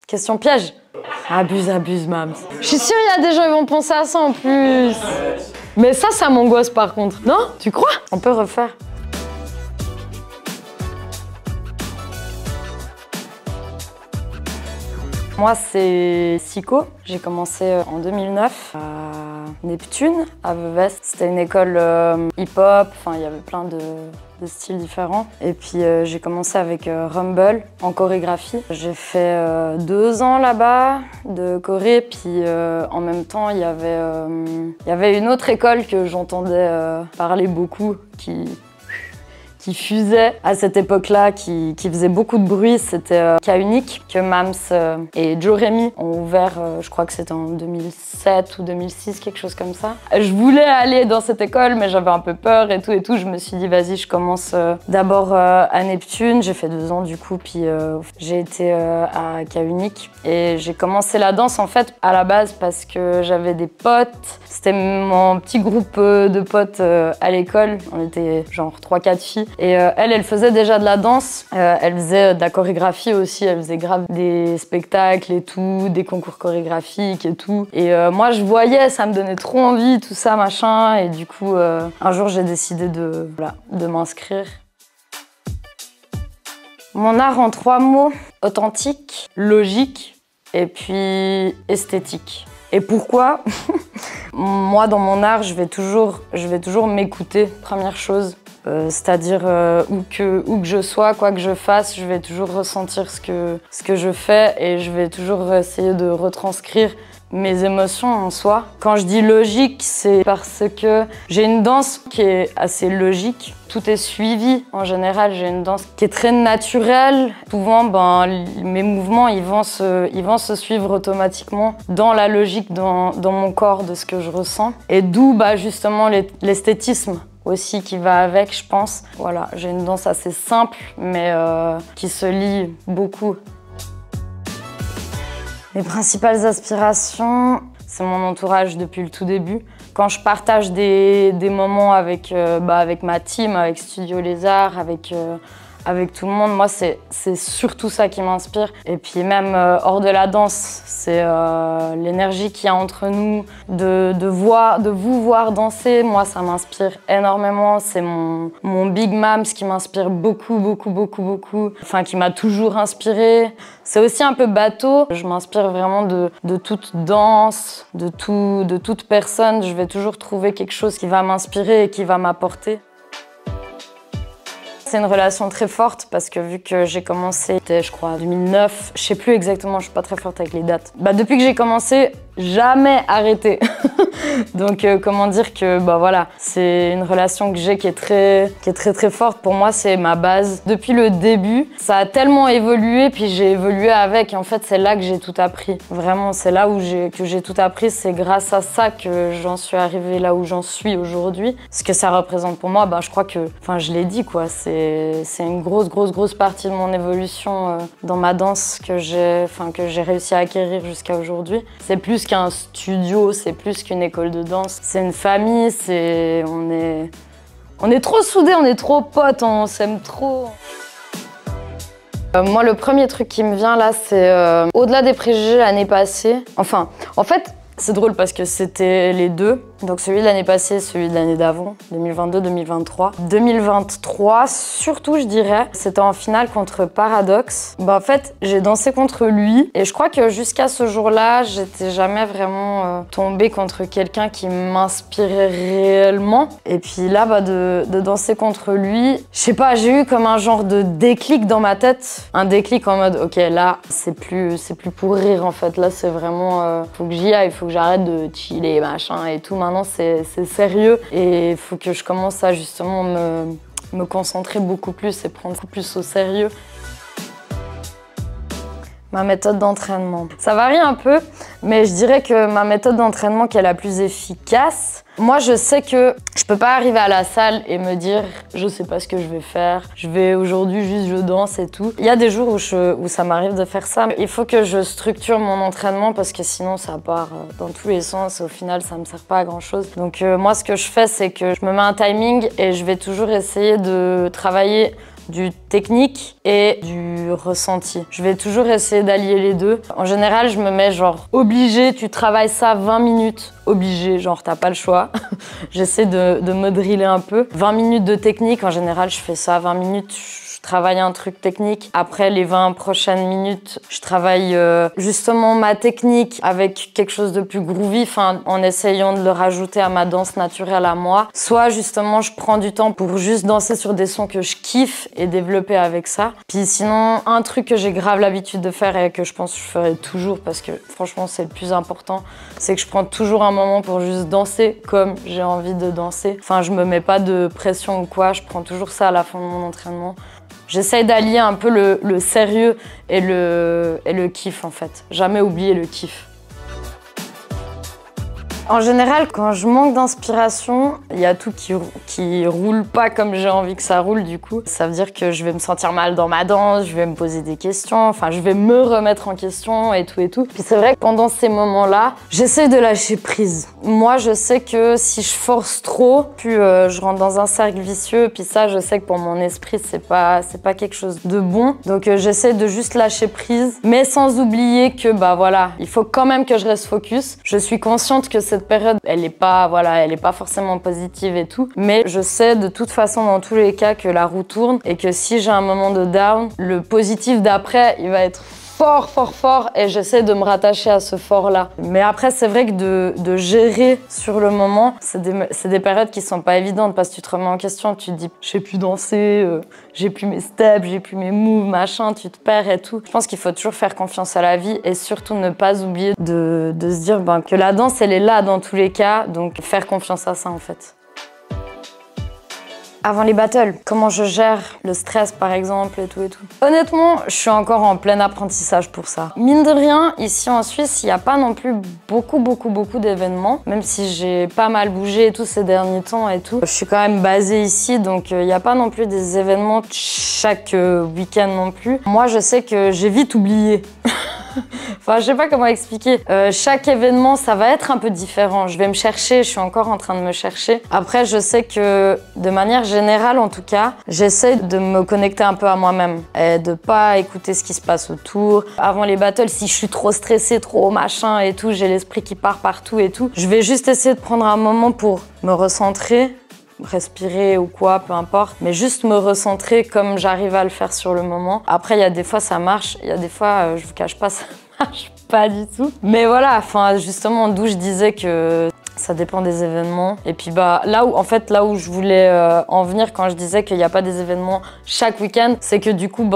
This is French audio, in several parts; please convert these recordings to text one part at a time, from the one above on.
Question piège. Abuse, Mams. Je suis sûre, il y a des gens qui vont penser à ça en plus. Mais ça m'angoisse par contre. Non? Tu crois? On peut refaire. Moi, c'est Psycho. J'ai commencé en 2009 à Neptune, à Vevey. C'était une école hip-hop, enfin, il y avait plein de styles différents. Et puis, j'ai commencé avec Rumble en chorégraphie. J'ai fait 2 ans là-bas de choré, puis en même temps, il y avait une autre école que j'entendais parler beaucoup, qui fusait à cette époque-là, qui faisait beaucoup de bruit, c'était Cas Unique, que Mams et Joe Rémy ont ouvert, je crois que c'était en 2007 ou 2006, quelque chose comme ça. Je voulais aller dans cette école, mais j'avais un peu peur et tout. Je me suis dit, vas-y, je commence d'abord à Neptune. J'ai fait 2 ans du coup, puis j'ai été à Cas Unique. Et j'ai commencé la danse en fait à la base parce que j'avais des potes. C'était mon petit groupe de potes à l'école. On était genre 3-4 filles. Et elle faisait déjà de la danse, elle faisait de la chorégraphie aussi, elle faisait grave des spectacles et tout, des concours chorégraphiques et tout. Et moi je voyais, ça me donnait trop envie, tout ça, machin. Et du coup, un jour j'ai décidé de m'inscrire. Mon art en 3 mots, authentique, logique et puis esthétique. Et pourquoi? Moi dans mon art, je vais toujours m'écouter, première chose. C'est-à-dire où que je sois, quoi que je fasse, je vais toujours ressentir ce que je fais et je vais toujours essayer de retranscrire mes émotions en soi. Quand je dis logique, c'est parce que j'ai une danse qui est assez logique. Tout est suivi. En général, j'ai une danse qui est très naturelle. Souvent, mes mouvements, ils vont se suivre automatiquement dans la logique, dans mon corps, de ce que je ressens. Et d'où justement l'esthétisme aussi qui va avec, je pense. Voilà, j'ai une danse assez simple, mais qui se lie beaucoup. Mes principales aspirations, c'est mon entourage depuis le tout début. Quand je partage des moments avec ma team, avec Studio Les Arts, avec tout le monde, moi c'est surtout ça qui m'inspire. Et puis même hors de la danse, c'est l'énergie qu'il y a entre nous, de vous voir danser, moi ça m'inspire énormément. C'est mon Big Mams qui m'inspire beaucoup, enfin qui m'a toujours inspirée. C'est aussi un peu bateau, je m'inspire vraiment de toute danse, de toute personne. Je vais toujours trouver quelque chose qui va m'inspirer et qui va m'apporter. C'est une relation très forte parce que vu que j'ai commencé, c'était je crois 2009, je sais plus exactement, je suis pas très forte avec les dates. Depuis que j'ai commencé, jamais arrêté. Donc comment dire que voilà, c'est une relation que j'ai qui est très forte. Pour moi, c'est ma base. Depuis le début, ça a tellement évolué, puis j'ai évolué avec. Et en fait, c'est là que j'ai tout appris. Vraiment, c'est là que j'ai tout appris. C'est grâce à ça que j'en suis arrivée là où j'en suis aujourd'hui. Ce que ça représente pour moi, je crois que, enfin, je l'ai dit quoi. C'est une grosse partie de mon évolution dans ma danse que j'ai réussi à acquérir jusqu'à aujourd'hui. C'est plus qu'un studio, c'est plus qu'une école de danse. C'est une famille, on est trop soudés, on est trop potes, on s'aime trop. Moi, le premier truc qui me vient là, c'est au-delà des préjugés l'année passée. Enfin, en fait, c'est drôle parce que c'était les deux. Donc celui de l'année passée, celui de l'année d'avant, 2022-2023. 2023, surtout je dirais, c'était en finale contre Paradox. En fait, j'ai dansé contre lui et je crois que jusqu'à ce jour-là, j'étais jamais vraiment tombée contre quelqu'un qui m'inspirait réellement. Et puis là, de danser contre lui, je sais pas, j'ai eu comme un genre de déclic dans ma tête. Un déclic en mode, ok, là, c'est plus pour rire en fait. Là, c'est vraiment, faut que j'y aille, faut que j'arrête de chiller, machin et tout. Maintenant, c'est sérieux et il faut que je commence à justement me concentrer beaucoup plus et prendre beaucoup plus au sérieux. Ma méthode d'entraînement. Ça varie un peu, mais je dirais que ma méthode d'entraînement qui est la plus efficace, moi je sais que je peux pas arriver à la salle et me dire je sais pas ce que je vais faire, je vais aujourd'hui juste je danse et tout. Il y a des jours où ça m'arrive de faire ça. Il faut que je structure mon entraînement parce que sinon ça part dans tous les sens et au final ça me sert pas à grand chose. Donc moi ce que je fais c'est que je me mets un timing et je vais toujours essayer de travailler du technique et du ressenti. Je vais toujours essayer d'allier les deux. En général, je me mets genre obligé, tu travailles ça 20 minutes, obligé, genre t'as pas le choix. J'essaie de me driller un peu. 20 minutes de technique, en général, je fais ça 20 minutes. Je travaille un truc technique. Après les 20 prochaines minutes, je travaille justement ma technique avec quelque chose de plus groovy, en essayant de le rajouter à ma danse naturelle à moi. Soit justement, je prends du temps pour juste danser sur des sons que je kiffe et développer avec ça. Puis sinon, un truc que j'ai grave l'habitude de faire et que je pense que je ferai toujours parce que franchement, c'est le plus important, c'est que je prends toujours un moment pour juste danser comme j'ai envie de danser. Enfin, je me mets pas de pression ou quoi, je prends toujours ça à la fin de mon entraînement. J'essaye d'allier un peu le sérieux et le kiff en fait. Jamais oublier le kiff. En général, quand je manque d'inspiration, il y a tout qui roule pas comme j'ai envie que ça roule du coup. Ça veut dire que je vais me sentir mal dans ma danse, je vais me poser des questions, je vais me remettre en question et tout et tout. Puis c'est vrai que pendant ces moments-là, j'essaie de lâcher prise. Moi, je sais que si je force trop, puis je rentre dans un cercle vicieux, puis ça, je sais que pour mon esprit, c'est pas quelque chose de bon. Donc j'essaie de juste lâcher prise, mais sans oublier que voilà, il faut quand même que je reste focus. Je suis consciente que cette période, elle est pas forcément positive et tout, mais je sais de toute façon dans tous les cas que la roue tourne et que si j'ai un moment de down, le positif d'après, il va être fort et j'essaie de me rattacher à ce fort-là. Mais après, c'est vrai que de gérer sur le moment, c'est des périodes qui sont pas évidentes parce que tu te remets en question, tu te dis « j'ai plus dansé, j'ai plus mes steps, j'ai plus mes moves, machin », tu te perds et tout. Je pense qu'il faut toujours faire confiance à la vie et surtout ne pas oublier de se dire que la danse, elle est là dans tous les cas, donc faire confiance à ça en fait. Avant les battles, comment je gère le stress par exemple et tout et tout. Honnêtement, je suis encore en plein apprentissage pour ça. Mine de rien, ici en Suisse, il n'y a pas non plus beaucoup d'événements, même si j'ai pas mal bougé et tout ces derniers temps et tout. Je suis quand même basée ici, donc il n'y a pas non plus des événements chaque week-end non plus. Moi, je sais que j'ai vite oublié. Enfin, je sais pas comment expliquer. Chaque événement, ça va être un peu différent. Je vais me chercher, je suis encore en train de me chercher. Après, je sais que, de manière générale en tout cas, j'essaie de me connecter un peu à moi-même et de pas écouter ce qui se passe autour. Avant les battles, si je suis trop stressée, trop machin et tout, j'ai l'esprit qui part partout et tout, je vais juste essayer de prendre un moment pour me recentrer, respirer ou quoi, peu importe, mais juste me recentrer comme j'arrive à le faire sur le moment. Après, il y a des fois, ça marche, il y a des fois, je vous cache pas, ça marche pas du tout. Mais voilà, justement, d'où je disais que ça dépend des événements. Et puis là où je voulais en venir quand je disais qu'il n'y a pas des événements chaque week-end, c'est que du coup,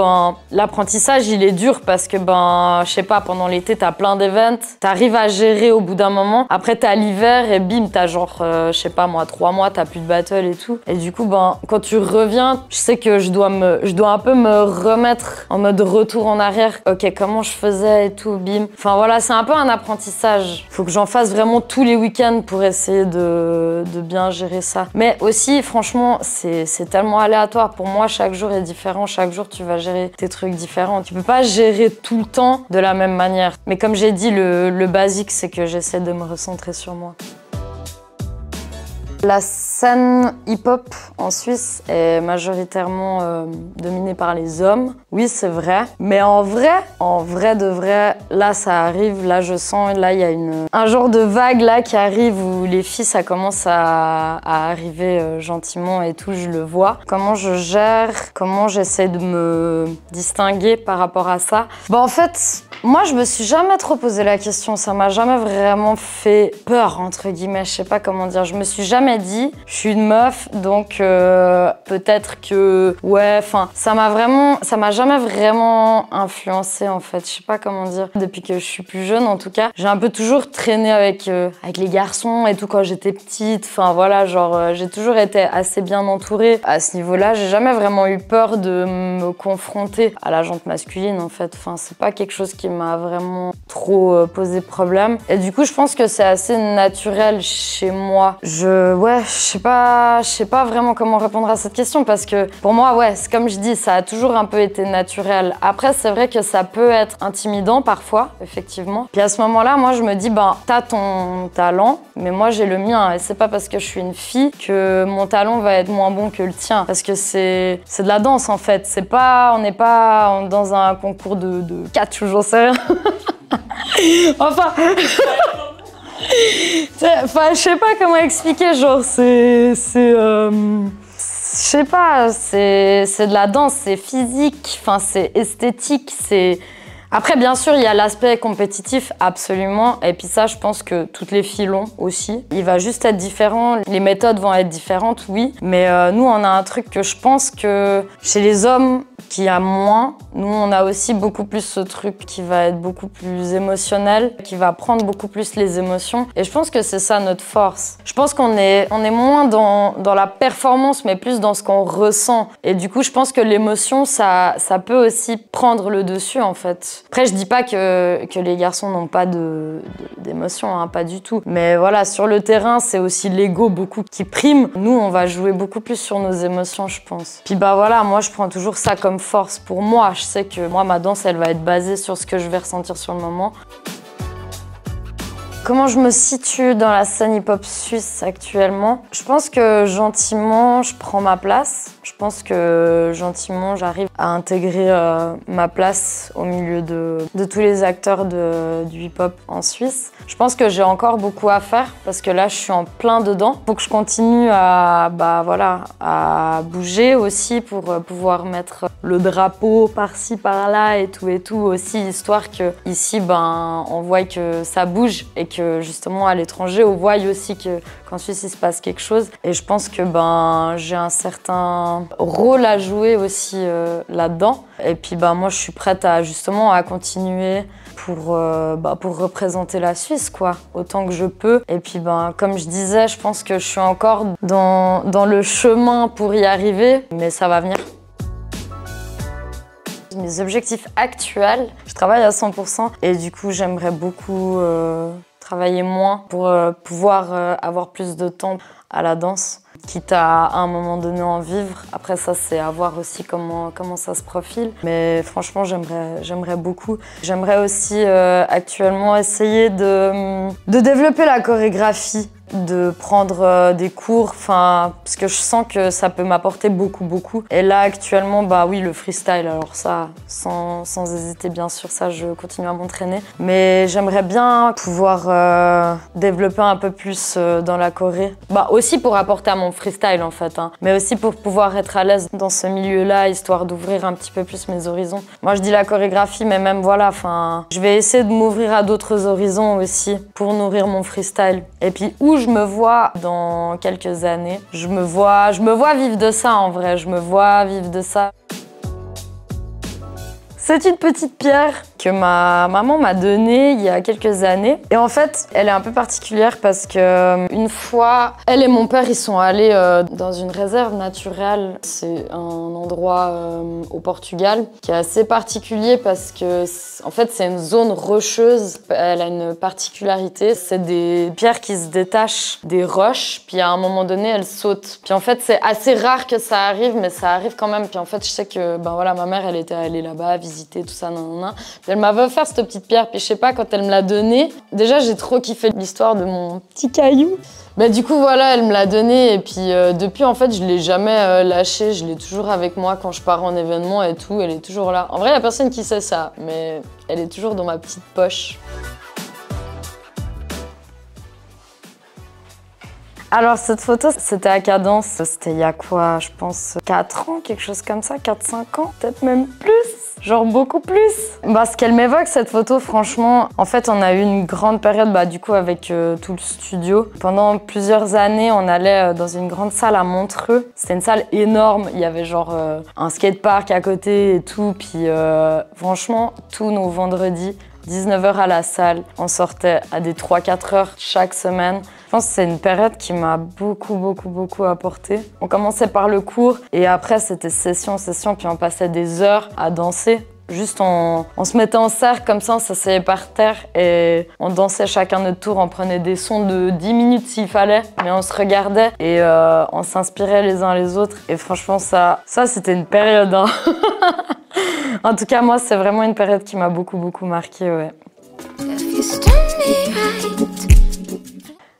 l'apprentissage, il est dur parce que, je sais pas, pendant l'été, t'as plein d'événements, t'arrives à gérer au bout d'un moment. Après, t'as l'hiver et bim, t'as genre, je sais pas moi, 3 mois, t'as plus de battle et tout. Et du coup, quand tu reviens, je sais que je dois un peu me remettre en mode retour en arrière. Ok, comment je faisais et tout, bim. Enfin voilà, c'est un peu un apprentissage. Faut que j'en fasse vraiment tous les week-ends pour essayer de bien gérer ça. Mais aussi, franchement, c'est tellement aléatoire. Pour moi, chaque jour est différent. Chaque jour, tu vas gérer tes trucs différents. Tu peux pas gérer tout le temps de la même manière. Mais comme j'ai dit, le basique, c'est que j'essaie de me recentrer sur moi. La scène hip-hop en Suisse est majoritairement dominée par les hommes. Oui, c'est vrai. Mais en vrai de vrai, là, ça arrive. Là, je sens, là, il y a un genre de vague là qui arrive où les filles, ça commence à arriver gentiment et tout, je le vois. Comment je gère, comment j'essaie de me distinguer par rapport à ça. En fait, moi, je me suis jamais trop posé la question. Ça m'a jamais vraiment fait peur, entre guillemets. Je sais pas comment dire. Je me suis jamais dit, je suis une meuf, donc peut-être que, ouais, ça m'a jamais vraiment influencée, en fait. Je sais pas comment dire. Depuis que je suis plus jeune, en tout cas, j'ai un peu toujours traîné avec les garçons et tout quand j'étais petite. Enfin, voilà, genre, j'ai toujours été assez bien entourée. À ce niveau-là, j'ai jamais vraiment eu peur de me confronter à la jante masculine, en fait. Enfin, c'est pas quelque chose qui m'a vraiment trop poser problème. Et du coup, je pense que c'est assez naturel chez moi. Je sais pas vraiment comment répondre à cette question parce que pour moi, comme je dis, ça a toujours un peu été naturel. Après, c'est vrai que ça peut être intimidant parfois, effectivement. Puis à ce moment-là, moi, je me dis, t'as ton talent, mais moi, j'ai le mien. Et c'est pas parce que je suis une fille que mon talent va être moins bon que le tien. Parce que c'est de la danse, en fait. On n'est pas dans un concours de catch ou j'en sais rien. Enfin, je sais pas comment expliquer, genre, je sais pas, c'est de la danse, c'est physique, enfin, c'est esthétique, c'est... Après, bien sûr, il y a l'aspect compétitif, absolument. Et puis ça, je pense que toutes les filles l'ont aussi. Il va juste être différent. Les méthodes vont être différentes, oui. Mais nous, on a un truc que je pense que chez les hommes, qui a moins, nous, on a aussi beaucoup plus ce truc qui va être beaucoup plus émotionnel, qui va prendre beaucoup plus les émotions. Et je pense que c'est ça notre force. Je pense qu'on est moins dans la performance, mais plus dans ce qu'on ressent. Et du coup, je pense que l'émotion, ça peut aussi prendre le dessus, en fait. Après, je dis pas que les garçons n'ont pas d'émotions, hein, pas du tout. Mais voilà, sur le terrain, c'est aussi l'ego beaucoup qui prime. Nous, on va jouer beaucoup plus sur nos émotions, je pense. Puis voilà, moi, je prends toujours ça comme force pour moi. Je sais que moi, ma danse, elle va être basée sur ce que je vais ressentir sur le moment. Comment je me situe dans la scène hip-hop suisse actuellement? Je pense que gentiment, je prends ma place. Je pense que gentiment, j'arrive à intégrer ma place au milieu de tous les acteurs du hip-hop en Suisse. Je pense que j'ai encore beaucoup à faire parce que là, je suis en plein dedans. Faut que je continue à bouger aussi pour pouvoir mettre le drapeau par-ci, par-là et tout aussi, histoire que ici, on voit que ça bouge et que justement à l'étranger, on voit aussi qu'en Suisse, il se passe quelque chose. Et je pense que j'ai un certain rôle à jouer aussi là-dedans. Et puis moi, je suis prête à continuer pour représenter la Suisse, quoi, autant que je peux. Et puis comme je disais, je pense que je suis encore dans le chemin pour y arriver, mais ça va venir. Mes objectifs actuels, je travaille à 100% et du coup, j'aimerais beaucoup travailler moins pour pouvoir avoir plus de temps à la danse, quitte à un moment donné en vivre. Après ça, c'est à voir aussi comment ça se profile. Mais franchement, j'aimerais beaucoup. J'aimerais aussi actuellement essayer de développer la chorégraphie, de prendre des cours, parce que je sens que ça peut m'apporter beaucoup. Et là, actuellement, oui, le freestyle, alors ça, sans hésiter, bien sûr, ça, je continue à m'entraîner. Mais j'aimerais bien pouvoir développer un peu plus dans la choré. Aussi pour apporter à mon freestyle, en fait, hein, mais aussi pour pouvoir être à l'aise dans ce milieu-là, histoire d'ouvrir un petit peu plus mes horizons. Moi, je dis la chorégraphie, mais même, voilà, je vais essayer de m'ouvrir à d'autres horizons aussi pour nourrir mon freestyle. Et puis, où je me vois dans quelques années. Je me vois vivre de ça en vrai, je me vois vivre de ça. C'est une petite pierre que ma maman m'a donnée il y a quelques années. Et en fait, elle est un peu particulière parce que une fois, elle et mon père, ils sont allés dans une réserve naturelle. C'est un endroit au Portugal qui est assez particulier parce que, en fait, c'est une zone rocheuse. Elle a une particularité, c'est des pierres qui se détachent des roches, puis à un moment donné, elles sautent. Puis en fait, c'est assez rare que ça arrive, mais ça arrive quand même. Puis en fait, je sais que, voilà, ma mère, elle était allée là-bas visiter tout ça, nanana. Puis elle m'avait offert cette petite pierre, puis je sais pas, quand elle me l'a donnée, déjà j'ai trop kiffé l'histoire de mon petit caillou. Du coup voilà, elle me l'a donnée et puis depuis en fait je l'ai jamais lâchée, je l'ai toujours avec moi quand je pars en événement et tout, elle est toujours là. En vrai, il y a personne qui sait ça, mais elle est toujours dans ma petite poche. Alors cette photo, c'était à Cadence, c'était il y a quoi, je pense 4 ans, quelque chose comme ça, 4-5 ans, peut-être même plus, genre beaucoup plus. Ce qu'elle m'évoque cette photo, franchement, en fait on a eu une grande période du coup avec tout le studio. Pendant plusieurs années, on allait dans une grande salle à Montreux, c'était une salle énorme, il y avait genre un skatepark à côté et tout, puis franchement, tous nos vendredis, 19h à la salle, on sortait à des 3-4 heures chaque semaine. Je pense que c'est une période qui m'a beaucoup apporté. On commençait par le cours et après c'était session, puis on passait des heures à danser Juste on se mettait en cercle comme ça, on s'asseyait par terre et on dansait chacun notre tour, on prenait des sons de 10 minutes s'il fallait, mais on se regardait et on s'inspirait les uns les autres. Et franchement, ça c'était une période. Hein. En tout cas, moi, c'est vraiment une période qui m'a beaucoup marqué, ouais.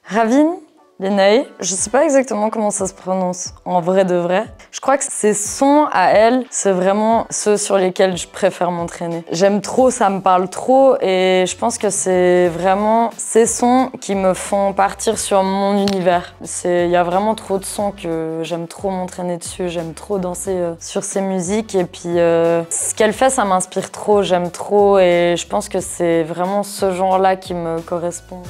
Ravine Lenae, je sais pas exactement comment ça se prononce en vrai de vrai. Je crois que ces sons à elle, c'est vraiment ceux sur lesquels je préfère m'entraîner. J'aime trop, ça me parle trop et je pense que c'est vraiment ces sons qui me font partir sur mon univers. Il y a vraiment trop de sons que j'aime trop m'entraîner dessus, j'aime trop danser sur ces musiques et puis ce qu'elle fait, ça m'inspire trop, j'aime trop et je pense que c'est vraiment ce genre-là qui me correspond.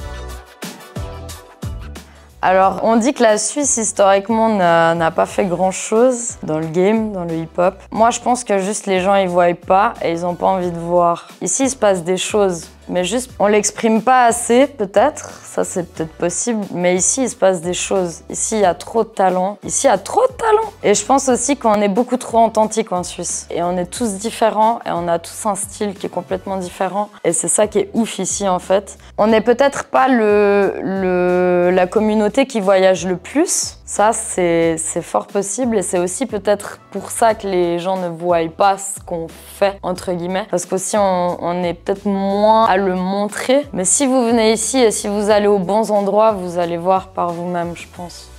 Alors, on dit que la Suisse, historiquement, n'a pas fait grand-chose dans le game, dans le hip-hop. Moi, je pense que juste les gens, ils voient pas et ils n'ont pas envie de voir. Ici, il se passe des choses, mais juste, on l'exprime pas assez, peut-être. Ça, c'est peut-être possible. Mais ici, il se passe des choses. Ici, il y a trop de talent. Ici, il y a trop de talent. Et je pense aussi qu'on est beaucoup trop authentique en Suisse. Et on est tous différents et on a tous un style qui est complètement différent. Et c'est ça qui est ouf ici, en fait. On n'est peut-être pas la communauté qui voyage le plus. Ça, c'est fort possible et c'est aussi peut-être pour ça que les gens ne voient pas ce qu'on fait, entre guillemets. Parce qu'aussi, on est peut-être moins à le montrer. Mais si vous venez ici et si vous allez aux bons endroits, vous allez voir par vous-même, je pense.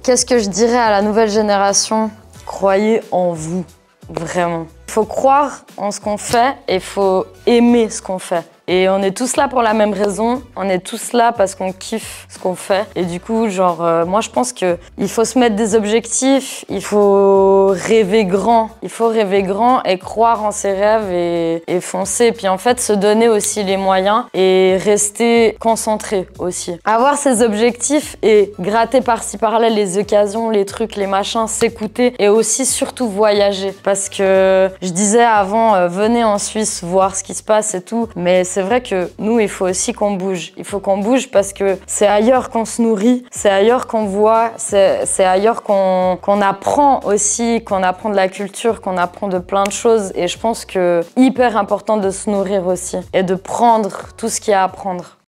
Qu'est-ce que je dirais à la nouvelle génération? Croyez en vous, vraiment. Il faut croire en ce qu'on fait et il faut aimer ce qu'on fait. Et on est tous là pour la même raison, on est tous là parce qu'on kiffe ce qu'on fait. Et du coup, genre, moi je pense qu'il faut se mettre des objectifs, il faut rêver grand. Il faut rêver grand et croire en ses rêves et foncer. Puis en fait, se donner aussi les moyens et rester concentré aussi. Avoir ses objectifs et gratter par-ci par-là les occasions, les trucs, les machins, s'écouter et aussi surtout voyager. Parce que je disais avant, venez en Suisse voir ce qui se passe et tout, mais c'est vrai que nous, il faut aussi qu'on bouge. Il faut qu'on bouge parce que c'est ailleurs qu'on se nourrit, c'est ailleurs qu'on voit, c'est ailleurs qu'on apprend aussi, qu'on apprend de la culture, qu'on apprend de plein de choses. Et je pense que hyper important de se nourrir aussi et de prendre tout ce qu'il y a à prendre.